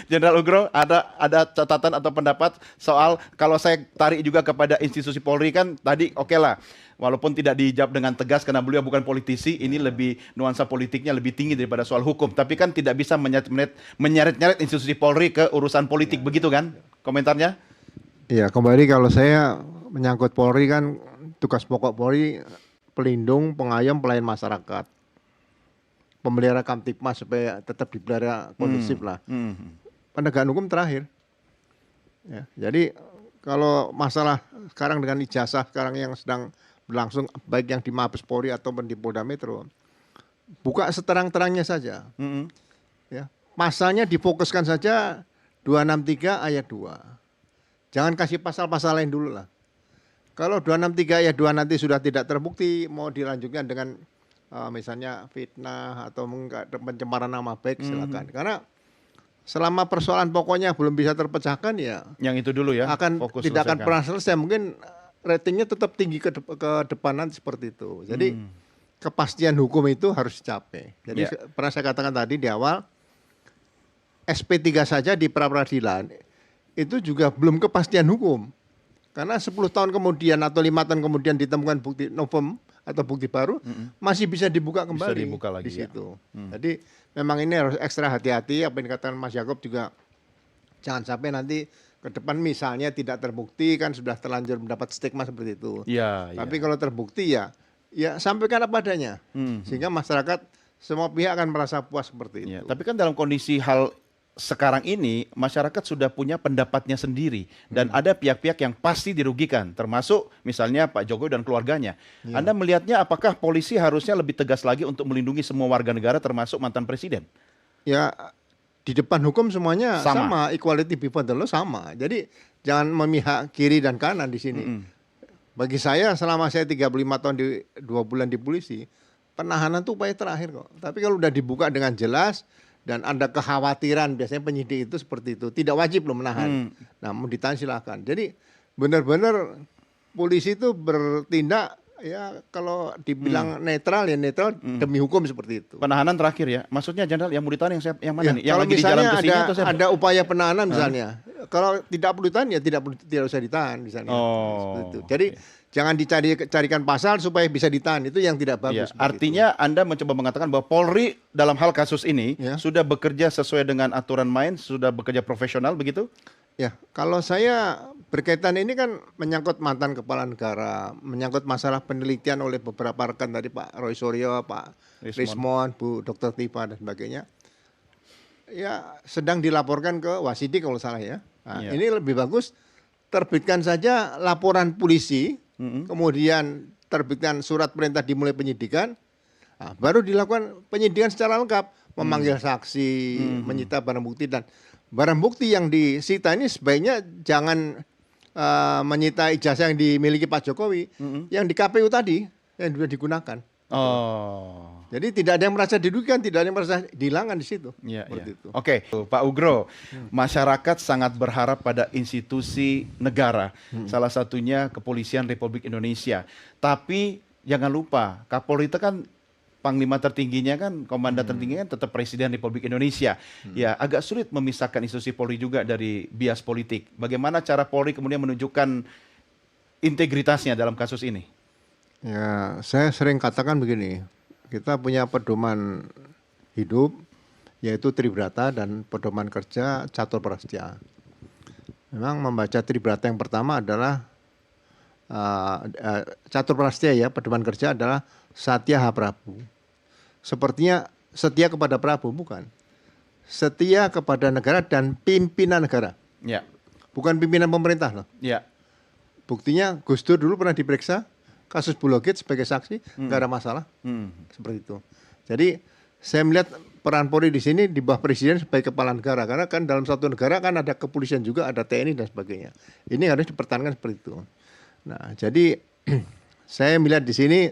Jenderal Ugro, ada catatan atau pendapat soal kalau saya tarik juga kepada institusi Polri kan tadi oke lah. Walaupun tidak dijawab dengan tegas karena beliau bukan politisi, ini lebih nuansa politiknya lebih tinggi daripada soal hukum. Tapi kan tidak bisa menyeret-nyeret institusi Polri ke urusan politik, begitu kan? Komentarnya? Ya, kembali kalau saya menyangkut Polri kan tugas pokok Polri pelindung, pengayom, pelayan masyarakat. Pemelihara Kamtipmas supaya tetap dipelihara kondusif lah. Penegakan hukum terakhir. Ya, jadi kalau masalah sekarang dengan ijazah sekarang yang sedang berlangsung baik yang di Mabes Polri ataupun di Polda Metro, buka seterang-terangnya saja. Ya, pasalnya difokuskan saja 263 ayat 2. Jangan kasih pasal-pasal lain dulu lah. Kalau 263 ayat 2 nanti sudah tidak terbukti, mau dilanjutkan dengan misalnya fitnah atau pencemaran nama baik, silakan. Karena selama persoalan pokoknya belum bisa terpecahkan ya, yang itu dulu ya, tidak akan pernah selesai. Mungkin ratingnya tetap tinggi ke depanan seperti itu. Jadi kepastian hukum itu harus dicapai. Jadi pernah saya katakan tadi di awal, SP3 saja di pra-peradilan itu juga belum kepastian hukum. Karena 10 tahun kemudian atau 5 tahun kemudian ditemukan bukti novum atau bukti baru, masih bisa dibuka kembali bisa dibuka lagi, di situ. Jadi memang ini harus ekstra hati-hati. Apa yang dikatakan Mas Yakob juga, jangan sampai nanti ke depan misalnya tidak terbukti kan sudah terlanjur mendapat stigma seperti itu. Tapi kalau terbukti ya sampaikan apa adanya, sehingga masyarakat semua pihak akan merasa puas seperti itu. Tapi kan dalam kondisi hal sekarang ini masyarakat sudah punya pendapatnya sendiri dan ada pihak-pihak yang pasti dirugikan, termasuk misalnya Pak Jokowi dan keluarganya. Anda melihatnya apakah polisi harusnya lebih tegas lagi untuk melindungi semua warga negara termasuk mantan presiden? Ya, di depan hukum semuanya sama, equality before the law sama. Jadi jangan memihak kiri dan kanan di sini. Bagi saya selama saya 35 tahun 2 bulan di polisi, penahanan itu upaya terakhir kok. Tapi kalau udah dibuka dengan jelas dan ada kekhawatiran, biasanya penyidik itu seperti itu, tidak wajib loh menahan. Nah, mau ditahan silakan. Jadi benar-benar polisi itu bertindak ya kalau dibilang netral ya netral demi hukum seperti itu. Penahanan terakhir ya, maksudnya Jenderal yang mau ditahan yang mana nih? Yang kalau lagi di jalan ke sini atau siapa? ada upaya penahanan misalnya, kalau tidak perlu ditahan ya tidak usah ditahan misalnya. Seperti itu. Jadi jangan carikan pasal supaya bisa ditahan, itu yang tidak bagus. Artinya itu. Anda mencoba mengatakan bahwa Polri dalam hal kasus ini sudah bekerja sesuai dengan aturan main, sudah bekerja profesional begitu? Ya, kalau saya berkaitan ini kan menyangkut mantan kepala negara, menyangkut masalah penelitian oleh beberapa rekan tadi Pak Roy Suryo, Pak Rismon, Bu Dr. Tifa dan sebagainya. Ya, sedang dilaporkan ke Wasidi kalau salah ya. Nah, ini lebih bagus terbitkan saja laporan polisi, kemudian terbitkan surat perintah dimulai penyidikan, baru dilakukan penyidikan secara lengkap, memanggil saksi, menyita barang bukti, dan barang bukti yang disita ini sebaiknya jangan menyita ijazah yang dimiliki Pak Jokowi, yang di KPU tadi yang sudah digunakan. Jadi tidak ada yang merasa dirugikan, tidak ada yang merasa dihilangkan di situ. Itu. Oke, Pak Ugro, masyarakat sangat berharap pada institusi negara, salah satunya Kepolisian Republik Indonesia. Tapi jangan lupa, Kapolri itu kan panglima tertingginya kan, komandan tertingginya kan tetap Presiden Republik Indonesia. Ya, agak sulit memisahkan institusi Polri juga dari bias politik. Bagaimana cara Polri kemudian menunjukkan integritasnya dalam kasus ini? Ya, saya sering katakan begini, kita punya pedoman hidup, yaitu Tribrata, dan pedoman kerja Catur Prastya. Memang membaca Tribrata yang pertama adalah Catur Prastya ya, pedoman kerja adalah Satya Ha Prabu. Sepertinya setia kepada Prabu, bukan. Setia kepada negara dan pimpinan negara. Bukan pimpinan pemerintah loh. Buktinya Gus Dur dulu pernah diperiksa kasus Bulogate sebagai saksi, nggak ada masalah, seperti itu. Jadi saya melihat peran Polri di sini di bawah Presiden sebagai kepala negara, karena kan dalam satu negara kan ada kepolisian juga, ada TNI dan sebagainya. Ini harus dipertahankan seperti itu. Nah, jadi saya melihat di sini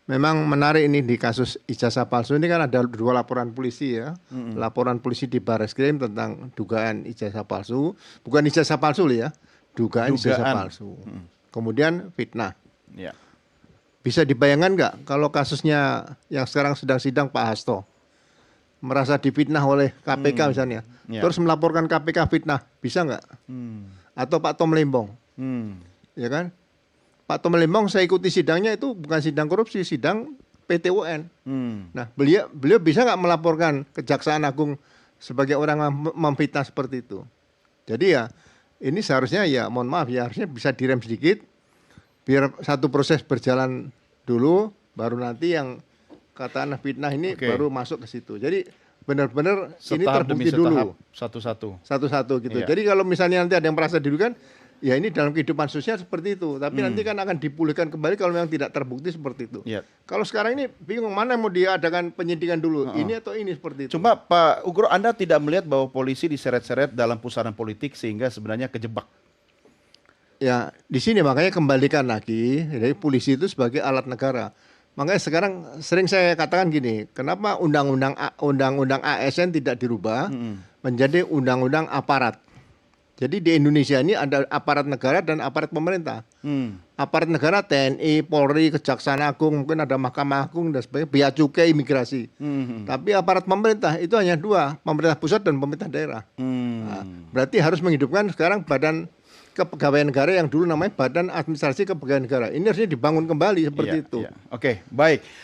memang menarik ini di kasus ijazah palsu ini kan ada 2 laporan polisi ya, laporan polisi di Barreskrim tentang dugaan ijazah palsu, bukan ijazah palsu ya, dugaan ijazah palsu. Kemudian fitnah. Bisa dibayangkan nggak kalau kasusnya yang sekarang sedang sidang Pak Hasto, merasa difitnah oleh KPK misalnya, Ya. terus melaporkan KPK fitnah, bisa nggak? Atau Pak Tom Lembong, ya kan? Pak Tom Lembong saya ikuti sidangnya itu bukan sidang korupsi, sidang PT UN. Nah, beliau bisa nggak melaporkan Kejaksaan Agung sebagai orang yang memfitnah seperti itu? Jadi ya ini seharusnya ya mohon maaf ya harusnya bisa direm sedikit, biar satu proses berjalan dulu, baru nanti yang katakanlah fitnah ini baru masuk ke situ. Jadi benar-benar ini terbukti dulu satu-satu gitu. Iya. Jadi kalau misalnya nanti ada yang merasa dirugikan, ya ini dalam kehidupan sosial seperti itu. Tapi nanti kan akan dipulihkan kembali kalau memang tidak terbukti seperti itu. Iya. Kalau sekarang ini bingung mana yang mau diadakan penyidikan dulu, ini atau ini seperti itu. Cuma Pak Ugro, Anda tidak melihat bahwa polisi diseret-seret dalam pusaran politik sehingga sebenarnya kejebak? Ya di sini makanya kembalikan lagi, jadi polisi itu sebagai alat negara. Makanya sekarang sering saya katakan gini, kenapa undang-undang ASN tidak dirubah menjadi undang-undang aparat. Jadi di Indonesia ini ada aparat negara dan aparat pemerintah. Aparat negara TNI, Polri, Kejaksaan Agung, mungkin ada Mahkamah Agung dan sebagainya, bea cukai, imigrasi. Tapi aparat pemerintah itu hanya dua, pemerintah pusat dan pemerintah daerah. Nah, berarti harus menghidupkan sekarang Badan Kepegawaian Negara yang dulu namanya Badan Administrasi Kepegawaian Negara. Ini harusnya dibangun kembali seperti itu. Oke, baik.